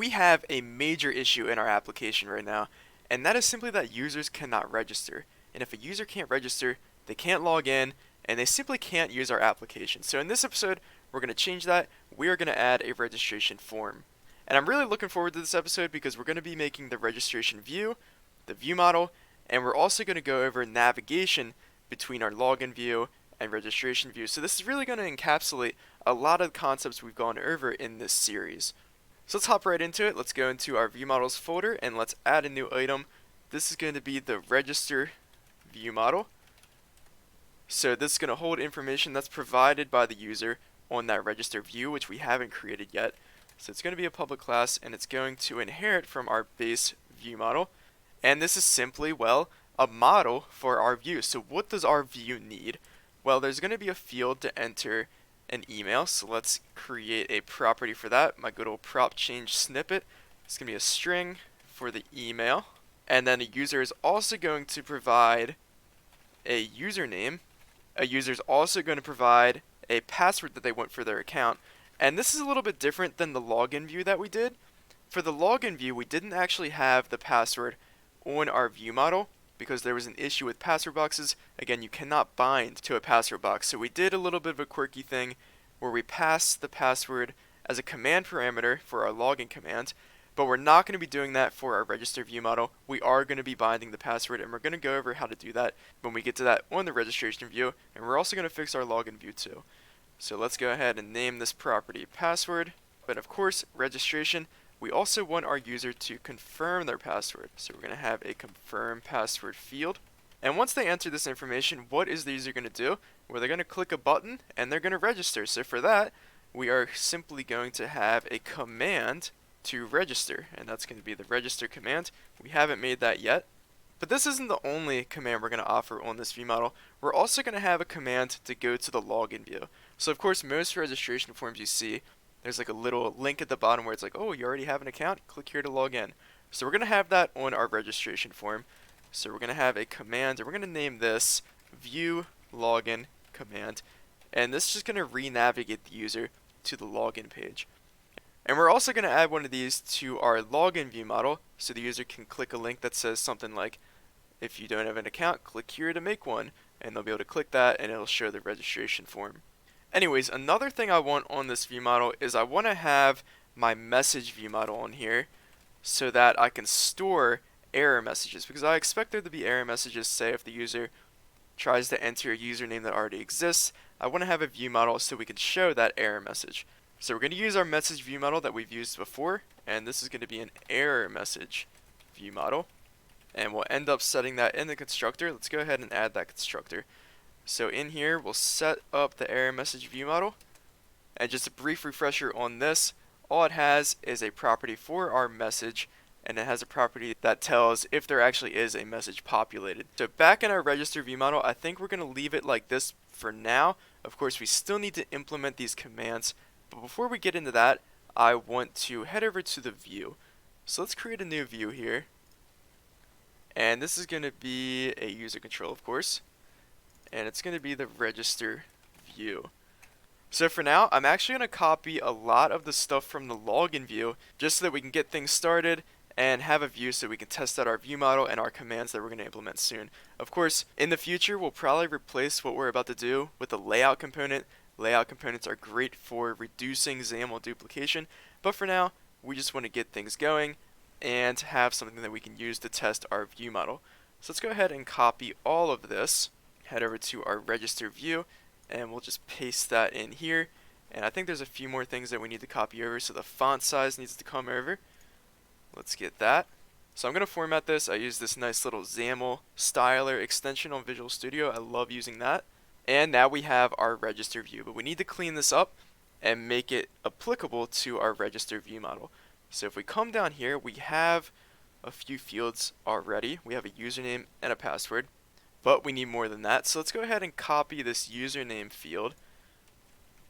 we have a major issue in our application right now, and that is simply that users cannot register. And if a user can't register, they can't log in, and they simply can't use our application. So in this episode, we're going to change that. We are going to add a registration form. And I'm really looking forward to this episode because we're going to be making the registration view, the view model, and we're also going to go over navigation between our login view and registration view. So this is really going to encapsulate a lot of the concepts we've gone over in this series. So let's hop right into it. Let's go into our view models folder and let's add a new item. This is going to be the register view model. So this is going to hold information that's provided by the user on that register view, which we haven't created yet. So it's going to be a public class, and it's going to inherit from our base view model. And this is simply, well, a model for our view. So what does our view need? Well, there's going to be a field to enter an email. So let's create a property for that. My good old prop change snippet. It's going to be a string for the email. And then a user is also going to provide a username. A user is also going to provide a password that they want for their account. And this is a little bit different than the login view that we did. For the login view, we didn't actually have the password on our view model because there was an issue with password boxes. Again, you cannot bind to a password box. So we did a little bit of a quirky thing where we passed the password as a command parameter for our login command, but we're not going to be doing that for our register view model. We are going to be binding the password, and we're going to go over how to do that when we get to that on the registration view, and we're also going to fix our login view too. So let's go ahead and name this property password, but of course, registration, we also want our user to confirm their password. So we're going to have a confirm password field. And once they enter this information, what is the user going to do? Well, they're going to click a button and they're going to register. So for that, we are simply going to have a command to register, and that's going to be the register command. We haven't made that yet. But this isn't the only command we're going to offer on this view model. We're also going to have a command to go to the login view. So of course, most registration forms you see, there's like a little link at the bottom where it's like, oh, you already have an account? Click here to log in. So we're going to have that on our registration form. So we're going to have a command, and we're going to name this view login command. And this is just going to re-navigate the user to the login page. And we're also going to add one of these to our login view model, so the user can click a link that says something like, if you don't have an account, click here to make one, and they'll be able to click that and it'll show the registration form. Anyways, another thing I want on this view model is I want to have my message view model on here so that I can store error messages, because I expect there to be error messages, say if the user tries to enter a username that already exists. I want to have a view model so we can show that error message. So we're going to use our message view model that we've used before, and this is going to be an error message view model. And we'll end up setting that in the constructor. Let's go ahead and add that constructor. So in here, we'll set up the error message view model. And just a brief refresher on this, all it has is a property for our message, and it has a property that tells if there actually is a message populated. So back in our register view model, I think we're going to leave it like this for now. Of course, we still need to implement these commands. But before we get into that, I want to head over to the view. So let's create a new view here. And this is going to be a user control, of course. And it's going to be the register view. So for now, I'm actually going to copy a lot of the stuff from the login view just so that we can get things started and have a view so we can test out our view model and our commands that we're going to implement soon. Of course, in the future, we'll probably replace what we're about to do with a layout component. Layout components are great for reducing XAML duplication, but for now, we just want to get things going and have something that we can use to test our view model. So let's go ahead and copy all of this, head over to our register view, and we'll just paste that in here. And I think there's a few more things that we need to copy over, so the font size needs to come over. Let's get that. So I'm going to format this. I use this nice little XAML styler extension on Visual Studio. I love using that. And now we have our register view, but we need to clean this up and make it applicable to our register view model. So if we come down here, we have a few fields already. We have a username and a password, but we need more than that. So let's go ahead and copy this username field,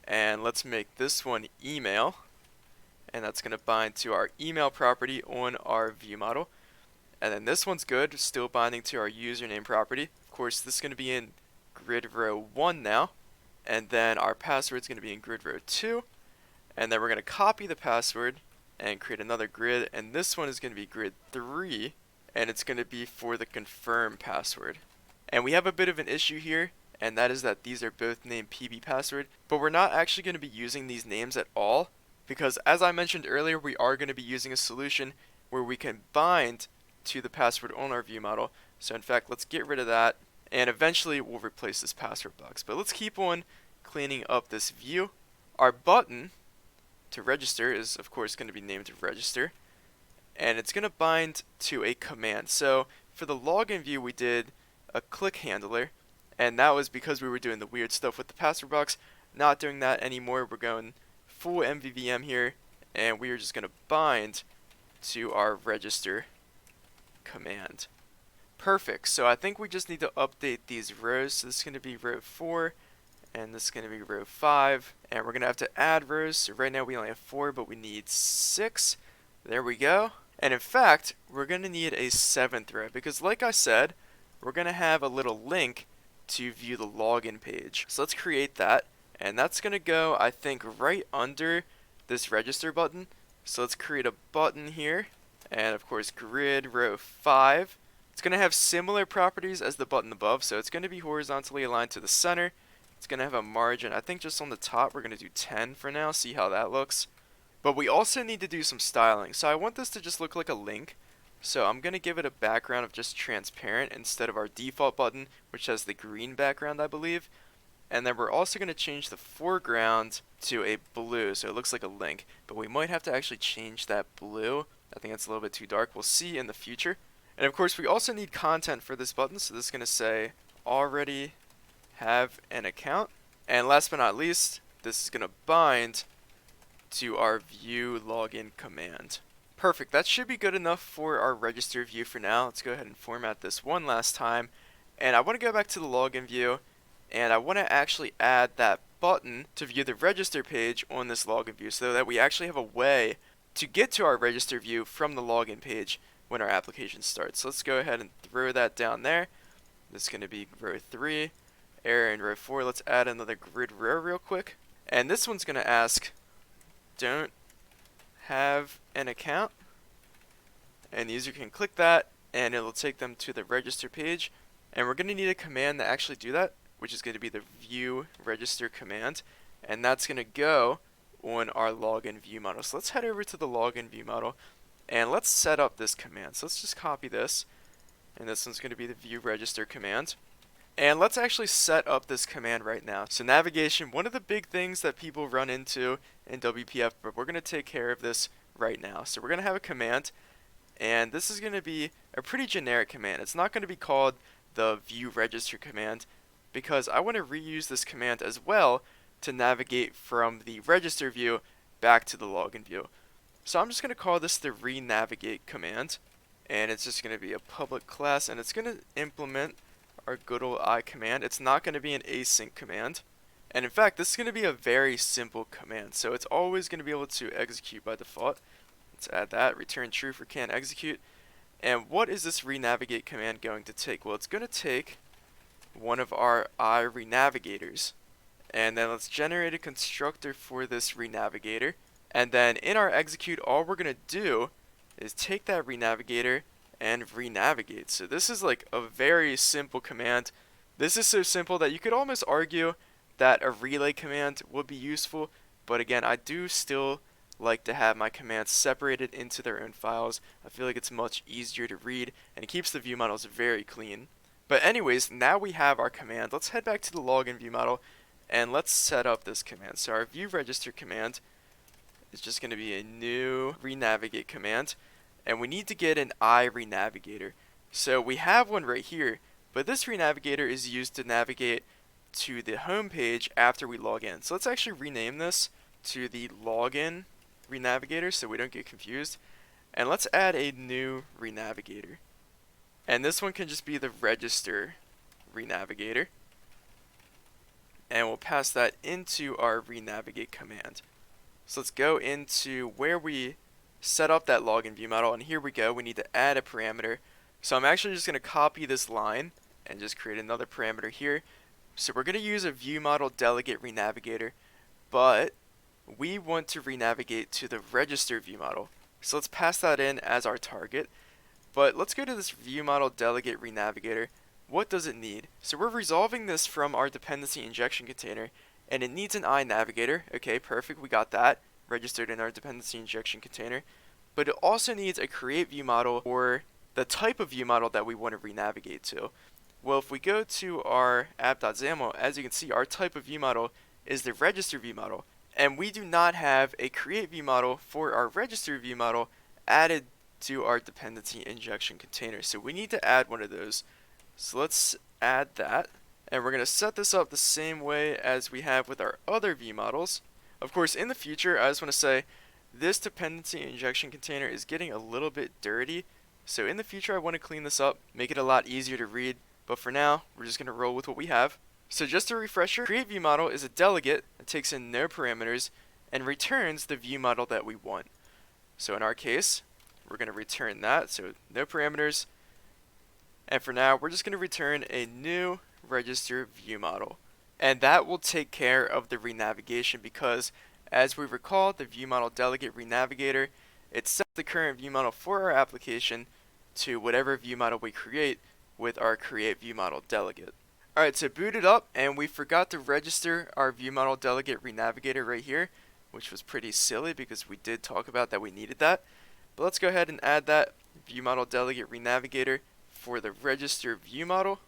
and let's make this one email, and that's going to bind to our email property on our view model. And then this one's good, still binding to our username property. Of course, this is going to be in grid row 1 now, and then our password is going to be in grid row 2, and then we're going to copy the password and create another grid, and this one is going to be grid 3, and it's going to be for the confirm password. And we have a bit of an issue here, and that is that these are both named PB password, but we're not actually going to be using these names at all, because as I mentioned earlier, we are going to be using a solution where we can bind to the password on our view model. So in fact, let's get rid of that, and eventually we'll replace this password box. But let's keep on cleaning up this view. Our button to register is of course going to be named register, and it's going to bind to a command. So for the login view, we did a click handler, and that was because we were doing the weird stuff with the password box. Not doing that anymore. We're going full MVVM here, and we are just going to bind to our register command. Perfect. So I think we just need to update these rows. So this is going to be row 4, and this is going to be row 5, and we're going to have to add rows. So right now we only have 4, but we need 6. There we go. And in fact, we're going to need a 7th row, because like I said, we're going to have a little link to view the login page. So let's create that, and that's going to go, I think, right under this register button. So let's create a button here, and of course grid row 5. It's going to have similar properties as the button above, so it's going to be horizontally aligned to the center. It's going to have a margin, I think just on the top we're going to do 10 for now, see how that looks. But we also need to do some styling, so I want this to just look like a link. So I'm going to give it a background of just transparent instead of our default button, which has the green background, I believe. And then we're also going to change the foreground to a blue, so it looks like a link. But we might have to actually change that blue. I think it's a little bit too dark. We'll see in the future. And of course, we also need content for this button, so this is going to say, already have an account. And last but not least, this is going to bind to our view login command. Perfect, that should be good enough for our register view for now. Let's go ahead and format this one last time. And I want to go back to the login view, and I want to actually add that button to view the register page on this login view so that we actually have a way to get to our register view from the login page when our application starts. So let's go ahead and throw that down there. This is going to be row 3, error in row 4. Let's add another grid row real quick. And this one's going to ask, don't have an account, and the user can click that and it'll take them to the register page, and we're going to need a command to actually do that, which is going to be the view register command, and that's going to go on our login view model. So let's head over to the login view model and let's set up this command. So let's just copy this, and this one's going to be the view register command. And let's actually set up this command right now. So navigation, one of the big things that people run into in WPF, but we're going to take care of this right now. So we're going to have a command, and this is going to be a pretty generic command. It's not going to be called the view register command, because I want to reuse this command as well to navigate from the register view back to the login view. So I'm just going to call this the renavigate command, and it's just going to be a public class, and it's going to implement our good old I command. It's not going to be an async command, and in fact this is going to be a very simple command, so it's always going to be able to execute by default. Let's add that, return true for can't execute. And what is this renavigate command going to take? Well, it's going to take one of our I renavigators, and then let's generate a constructor for this renavigator, and then in our execute all we're going to do is take that renavigator and renavigate. So this is like a very simple command. This is so simple that you could almost argue that a relay command would be useful, but again, I do still like to have my commands separated into their own files. I feel like it's much easier to read, and it keeps the view models very clean. But anyways, now we have our command. Let's head back to the login view model and let's set up this command. So our view register command is just going to be a new renavigate command, and we need to get an I renavigator. So we have one right here, but this renavigator is used to navigate to the home page after we log in. So let's actually rename this to the login renavigator so we don't get confused, and let's add a new renavigator, and this one can just be the register renavigator, and we'll pass that into our renavigate command. So let's go into where we set up that login view model, and here we go. We need to add a parameter. So I'm actually just going to copy this line and just create another parameter here. So we're going to use a view model delegate renavigator, but we want to renavigate to the register view model. So let's pass that in as our target. But let's go to this ViewModel delegate renavigator. What does it need? So we're resolving this from our dependency injection container, and it needs an iNavigator. Okay, perfect, we got that registered in our dependency injection container. But it also needs a create ViewModel or the type of ViewModel that we want to renavigate to. Well, if we go to our app.xaml, as you can see, our type of ViewModel is the register ViewModel, and we do not have a create ViewModel for our register ViewModel added to our dependency injection container. So we need to add one of those. So let's add that, and we're going to set this up the same way as we have with our other ViewModels. Of course, in the future, I just want to say this dependency injection container is getting a little bit dirty. So in the future, I want to clean this up, make it a lot easier to read. But for now, we're just going to roll with what we have. So just a refresher, create ViewModel is a delegate that takes in no parameters and returns the ViewModel that we want. So in our case, we're going to return that, so no parameters. And for now, we're just going to return a new register ViewModel. And that will take care of the renavigation because, as we recall, the ViewModel delegate renavigator, it sets the current ViewModel for our application to whatever ViewModel we create with our create ViewModel delegate. Alright, so boot it up, and we forgot to register our ViewModel delegate renavigator right here, which was pretty silly because we did talk about that we needed that. But let's go ahead and add that ViewModel delegate renavigator for the register ViewModel.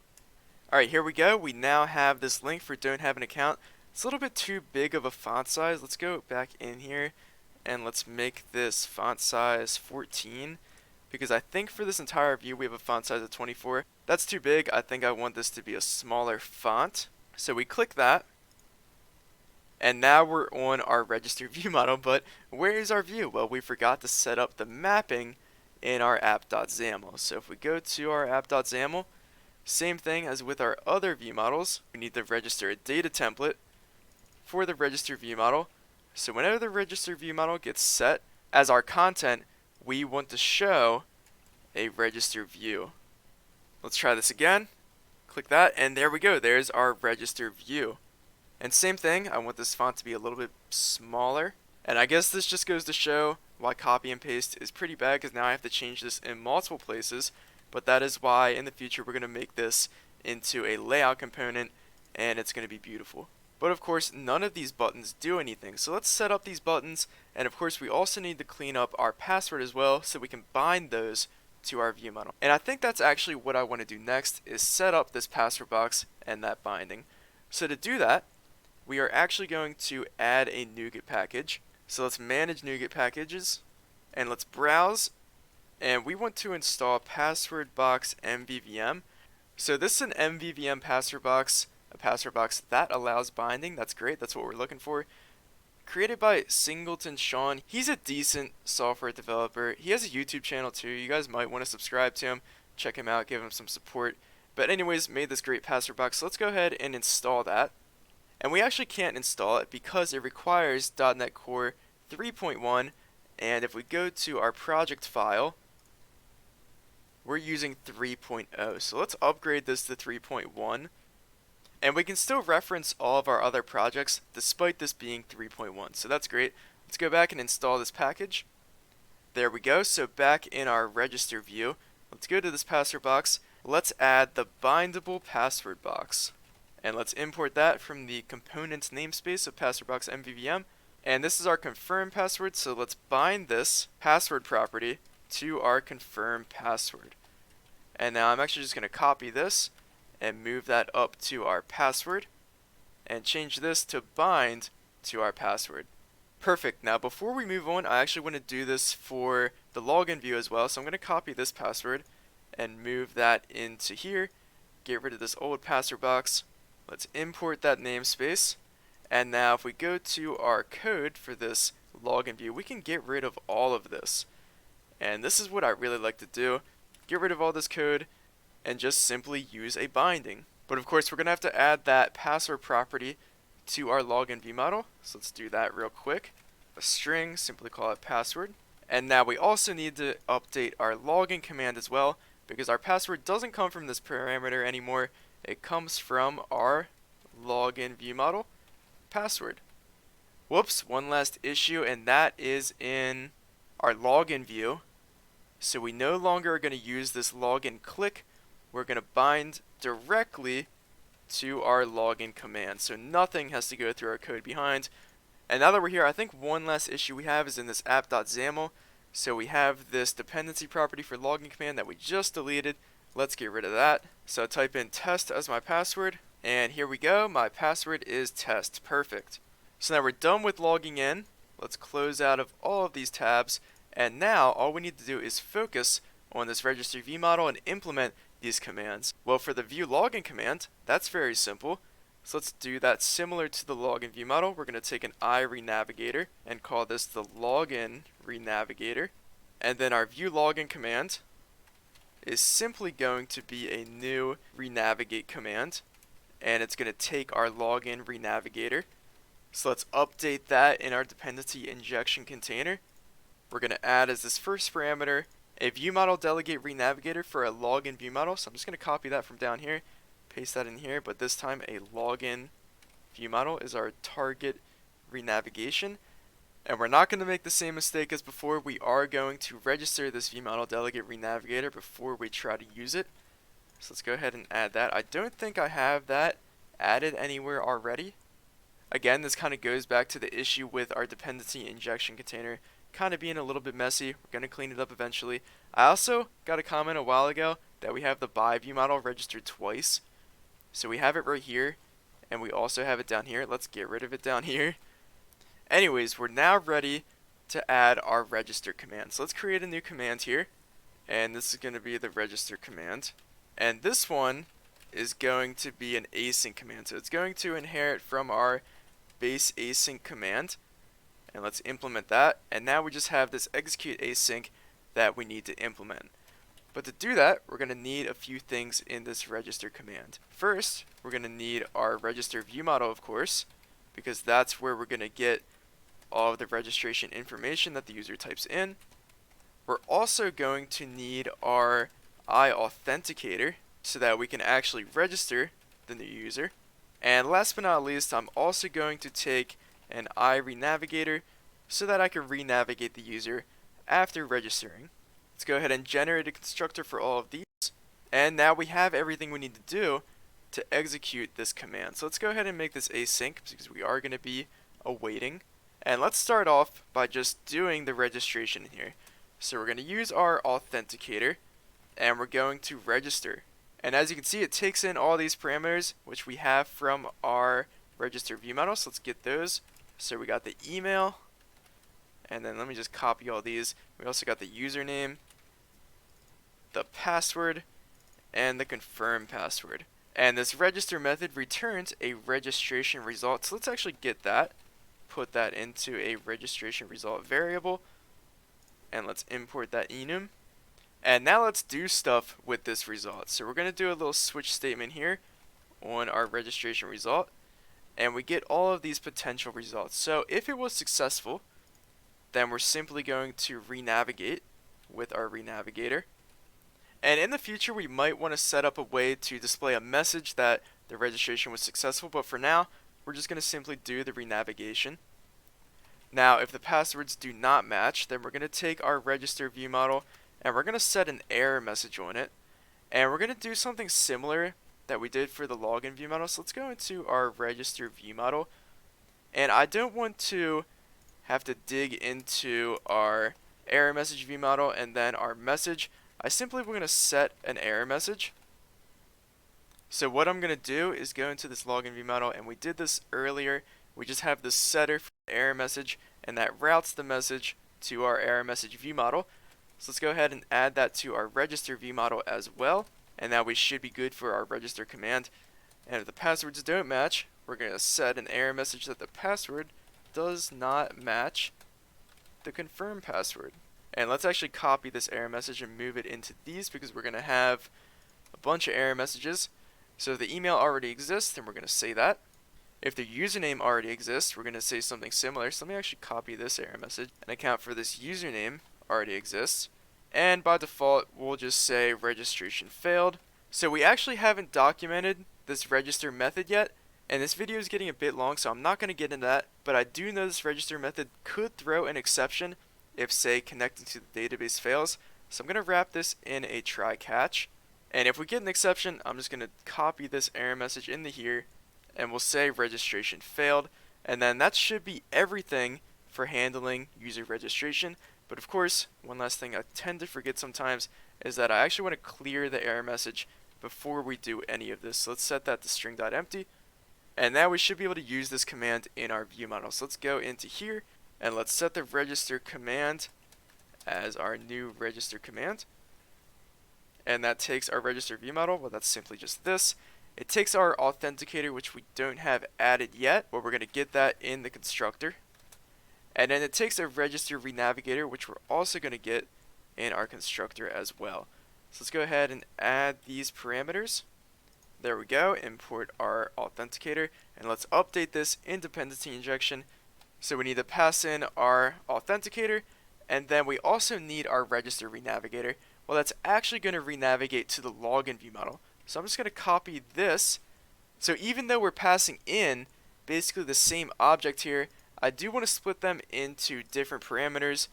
Alright, here we go. We now have this link for don't have an account. It's a little bit too big of a font size. Let's go back in here and let's make this font size 14. Because I think for this entire view we have a font size of 24. That's too big. I think I want this to be a smaller font. So we click that. And now we're on our register ViewModel, but where is our view? Well, we forgot to set up the mapping in our app.xaml. So if we go to our app.xaml, same thing as with our other ViewModels, we need to register a data template for the register ViewModel. So whenever the register ViewModel gets set as our content, we want to show a register view. Let's try this again. Click that, and there we go. There's our register view. And same thing, I want this font to be a little bit smaller. And I guess this just goes to show why copy and paste is pretty bad, because now I have to change this in multiple places. But that is why in the future we're going to make this into a layout component, and it's going to be beautiful. But of course, none of these buttons do anything. So let's set up these buttons, and of course we also need to clean up our password as well so we can bind those to our ViewModel. And I think that's actually what I want to do next, is set up this password box and that binding. So to do that, we are actually going to add a NuGet package. So let's manage NuGet packages, and let's browse, and we want to install Password Box MVVM. So this is an MVVM password box, a password box that allows binding. That's great, that's what we're looking for. Created by Singleton Sean. He's a decent software developer. He has a YouTube channel too. You guys might want to subscribe to him, check him out, give him some support. But anyways, made this great password box. So let's go ahead and install that. And we actually can't install it because it requires .NET Core 3.1, and if we go to our project file, we're using 3.0. So let's upgrade this to 3.1. And we can still reference all of our other projects despite this being 3.1. So that's great. Let's go back and install this package. There we go. So back in our register view, let's go to this password box. Let's add the Bindable Password Box. And let's import that from the components namespace of Password Box MVVM. And this is our confirm password, so let's bind this password property to our confirm password. And now I'm actually just going to copy this and move that up to our password and change this to bind to our password. Perfect. Now before we move on, I actually want to do this for the login view as well. So I'm going to copy this password and move that into here. Get rid of this old password box. Let's import that namespace. And now if we go to our code for this login view, we can get rid of all of this. And this is what I really like to do. Get rid of all this code and just simply use a binding. But of course we're going to have to add that password property to our login ViewModel. So let's do that real quick. A string, simply call it password. And now we also need to update our login command as well, because our password doesn't come from this parameter anymore. It comes from our login ViewModel password. Whoops, one last issue, and that is in our login view. So we no longer are going to use this login click. We're going to bind directly to our login command. So nothing has to go through our code behind. And now that we're here, I think one last issue we have is in this app.xaml. So we have this dependency property for login command that we just deleted. Let's get rid of that. So type in test as my password. And here we go. My password is test. Perfect. So now we're done with logging in. Let's close out of all of these tabs. And now all we need to do is focus on this register ViewModel and implement these commands. Well, for the view login command, that's very simple. So let's do that similar to the login ViewModel. We're going to take an iRenavigator and call this the login renavigator. And then our view login command is simply going to be a new renavigate command. And it's going to take our login renavigator. So let's update that in our dependency injection container. We're going to add as this first parameter a ViewModel delegate renavigator for a login ViewModel. So I'm just going to copy that from down here, paste that in here, but this time a login ViewModel is our target renavigation. And we're not going to make the same mistake as before. We are going to register this ViewModel delegate renavigator before we try to use it. So let's go ahead and add that. I don't think I have that added anywhere already. Again, this kind of goes back to the issue with our dependency injection container kind of being a little bit messy. We're going to clean it up eventually. I also got a comment a while ago that we have the by ViewModel registered twice. So we have it right here, and we also have it down here. Let's get rid of it down here. Anyways, we're now ready to add our register command. So let's create a new command here, and this is going to be the register command. And this one is going to be an async command. So it's going to inherit from our base async command. And let's implement that. And now we just have this execute async that we need to implement. But to do that, we're going to need a few things in this register command. First, we're going to need our register ViewModel, of course, because that's where we're going to get all of the registration information that the user types in. We're also going to need our iAuthenticator so that we can actually register the new user. And last but not least, I'm also going to take an iRenavigator so that I can renavigate the user after registering. Let's go ahead and generate a constructor for all of these. And now we have everything we need to do to execute this command. So let's go ahead and make this async because we are going to be awaiting. And let's start off by just doing the registration here. So we're going to use our authenticator and we're going to register. And as you can see, it takes in all these parameters which we have from our register ViewModel. So let's get those. So we got the email, and then let me just copy all these. We also got the username, the password, and the confirm password. And this register method returns a registration result. So let's actually get that, put that into a registration result variable, and let's import that enum. And now let's do stuff with this result. So we're going to do a little switch statement here on our registration result. And we get all of these potential results. So if it was successful, then we're simply going to renavigate with our renavigator. And in the future, we might want to set up a way to display a message that the registration was successful. But for now, we're just going to simply do the renavigation. Now, if the passwords do not match, then we're going to take our register ViewModel and we're going to set an error message on it. And we're going to do something similar that we did for the login ViewModel. So let's go into our register ViewModel, and I don't want to have to dig into our error message ViewModel and then our message. I simply we're going to set an error message. So what I'm going to do is go into this login ViewModel, and we did this earlier. We just have this setter for the error message, and that routes the message to our error message ViewModel. So let's go ahead and add that to our register ViewModel as well. And now we should be good for our register command. And if the passwords don't match, we're going to set an error message that the password does not match the confirm password. And let's actually copy this error message and move it into these because we're going to have a bunch of error messages. So if the email already exists, then we're going to say that. If the username already exists, we're going to say something similar. So let me actually copy this error message and account for this username already exists. And by default, we'll just say registration failed. So we actually haven't documented this register method yet, and this video is getting a bit long, so I'm not going to get into that, but I do know this register method could throw an exception if, say, connecting to the database fails. So I'm going to wrap this in a try catch. And if we get an exception, I'm just going to copy this error message into here, and we'll say registration failed. And then that should be everything for handling user registration. But of course, one last thing I tend to forget sometimes is that I actually want to clear the error message before we do any of this. So let's set that to string.empty. And now we should be able to use this command in our view model. So let's go into here and let's set the register command as our new register command. And that takes our register view model. Well, that's simply just this. It takes our authenticator, which we don't have added yet, but we're going to get that in the constructor. And then it takes a register renavigator, which we're also going to get in our constructor as well. So let's go ahead and add these parameters. There we go, import our authenticator, and let's update this in dependency injection. So we need to pass in our authenticator, and then we also need our register renavigator. Well, that's actually going to renavigate to the LoginView model. So I'm just going to copy this. So even though we're passing in basically the same object here, I do want to split them into different parameters,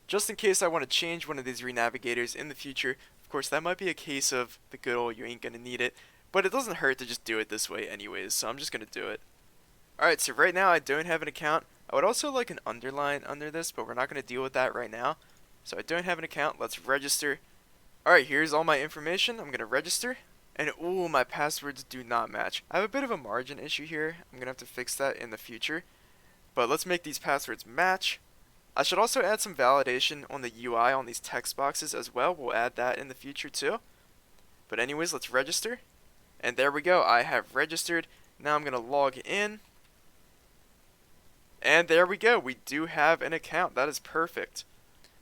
just in case I want to change one of these renavigators in the future. Of course, that might be a case of the good old you ain't going to need it. But it doesn't hurt to just do it this way anyways, so I'm just going to do it. Alright, so right now I don't have an account. I would also like an underline under this, but we're not going to deal with that right now. So I don't have an account. Let's register. Alright, here's all my information. I'm going to register. And ooh, my passwords do not match. I have a bit of a margin issue here. I'm going to have to fix that in the future. But let's make these passwords match. I should also add some validation on the UI on these text boxes as well. We'll add that in the future too. But anyways, let's register. And there we go, I have registered. Now I'm going to log in. And there we go, we do have an account. That is perfect.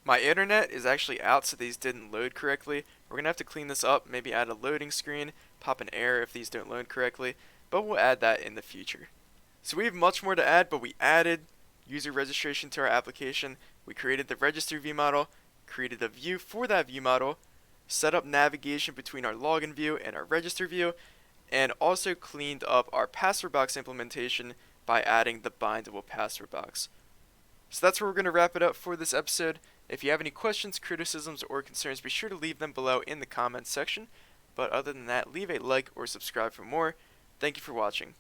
My internet is actually out, so these didn't load correctly. We're going to have to clean this up, maybe add a loading screen, pop an error if these don't load correctly, but we'll add that in the future. So we have much more to add, but we added user registration to our application. We created the register view model, created a view for that view model, set up navigation between our login view and our register view, and also cleaned up our password box implementation by adding the bindable password box. So that's where we're going to wrap it up for this episode. If you have any questions, criticisms, or concerns, be sure to leave them below in the comments section. But other than that, leave a like or subscribe for more. Thank you for watching.